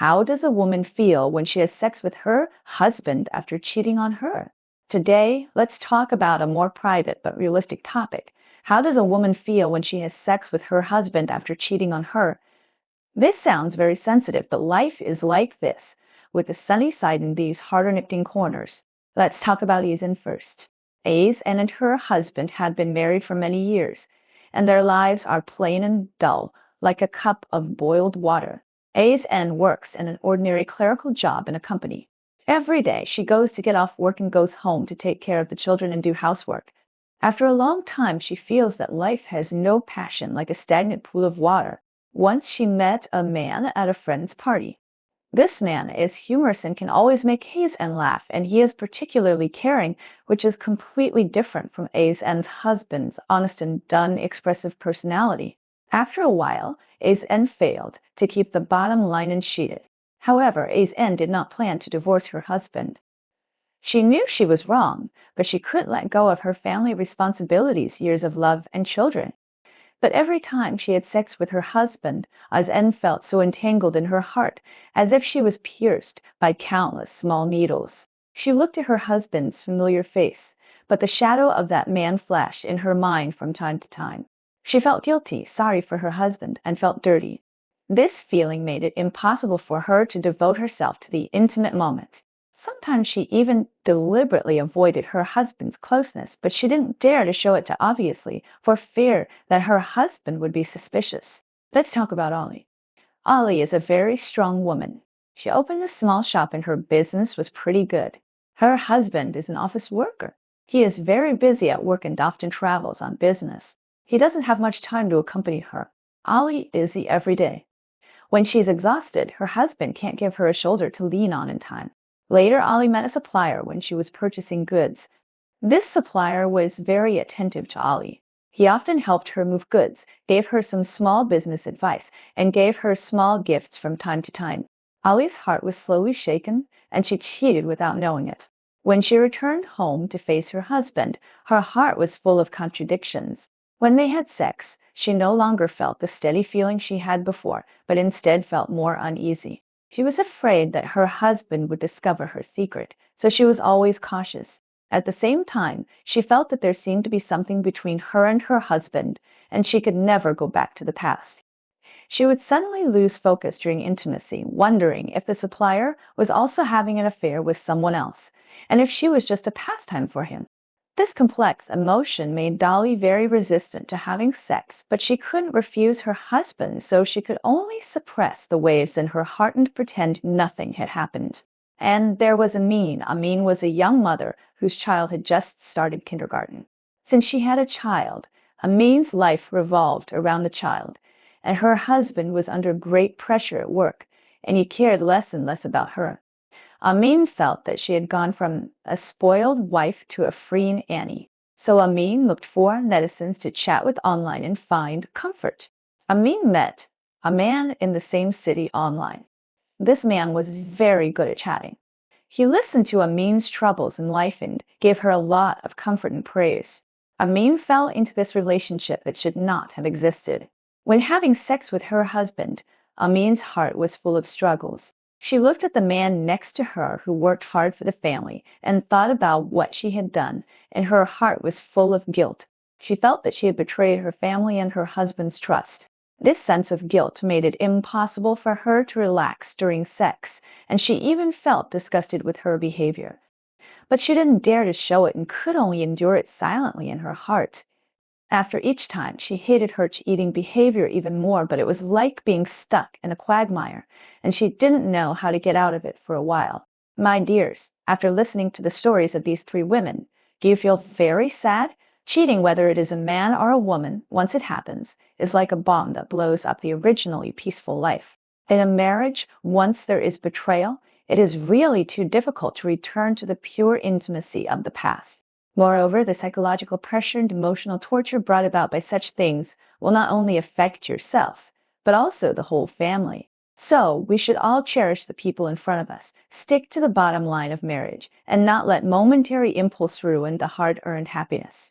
How does a woman feel when she has sex with her husband after cheating on her? Today, let's talk about a more private but realistic topic. How does a woman feel when she has sex with her husband after cheating on her? This sounds very sensitive, but life is like this, with the sunny side and these harder-knitting corners. Let's talk about Aizen first. Aizen and her husband had been married for many years, and their lives are plain and dull, like a cup of boiled water. Aizen works in an ordinary clerical job in a company. Every day, she goes to get off work and goes home to take care of the children and do housework. After a long time, she feels that life has no passion, like a stagnant pool of water. Once she met a man at a friend's party. This man is humorous and can always make Aizen laugh, and he is particularly caring, which is completely different from Aizen's husband's honest and done expressive personality. After a while, Aizen failed to keep the bottom line and cheated. However, Aizen did not plan to divorce her husband. She knew she was wrong, but she couldn't let go of her family responsibilities, years of love and children. But every time she had sex with her husband, Aizen felt so entangled in her heart, as if she was pierced by countless small needles. She looked at her husband's familiar face, but the shadow of that man flashed in her mind from time to time. She felt guilty, sorry for her husband, and felt dirty. This feeling made it impossible for her to devote herself to the intimate moment. Sometimes she even deliberately avoided her husband's closeness, but she didn't dare to show it too obviously for fear that her husband would be suspicious. Let's talk about Ollie. Ollie is a very strong woman. She opened a small shop and her business was pretty good. Her husband is an office worker. He is very busy at work and often travels on business. He doesn't have much time to accompany her. Ollie is busy every day. When she's exhausted, her husband can't give her a shoulder to lean on in time. Later, Ollie met a supplier when she was purchasing goods. This supplier was very attentive to Ollie. He often helped her move goods, gave her some small business advice, and gave her small gifts from time to time. Ollie's heart was slowly shaken, and she cheated without knowing it. When she returned home to face her husband, her heart was full of contradictions. When they had sex, she no longer felt the steady feeling she had before, but instead felt more uneasy. She was afraid that her husband would discover her secret, so she was always cautious. At the same time, she felt that there seemed to be something between her and her husband, and she could never go back to the past. She would suddenly lose focus during intimacy, wondering if the supplier was also having an affair with someone else, and if she was just a pastime for him. This complex emotion made Dolly very resistant to having sex, but she couldn't refuse her husband, so she could only suppress the waves in her heart and pretend nothing had happened. And there was Amin. Amin was a young mother whose child had just started kindergarten. Since she had a child, Amin's life revolved around the child, and her husband was under great pressure at work, and he cared less and less about her. Amin felt that she had gone from a spoiled wife to a freeing Annie. So Amin looked for netizens to chat with online and find comfort. Amin met a man in the same city online. This man was very good at chatting. He listened to Amin's troubles in life and gave her a lot of comfort and praise. Amin fell into this relationship that should not have existed. When having sex with her husband, Amin's heart was full of struggles. She looked at the man next to her who worked hard for the family and thought about what she had done, and her heart was full of guilt. She felt that she had betrayed her family and her husband's trust. This sense of guilt made it impossible for her to relax during sex, and she even felt disgusted with her behavior. But she didn't dare to show it and could only endure it silently in her heart. After each time, she hated her eating behavior even more, but it was like being stuck in a quagmire, and she didn't know how to get out of it for a while. My dears, after listening to the stories of these three women, do you feel very sad? Cheating, whether it is a man or a woman, once it happens, is like a bomb that blows up the originally peaceful life. In a marriage, once there is betrayal, it is really too difficult to return to the pure intimacy of the past. Moreover, the psychological pressure and emotional torture brought about by such things will not only affect yourself, but also the whole family. So, we should all cherish the people in front of us, stick to the bottom line of marriage, and not let momentary impulse ruin the hard-earned happiness.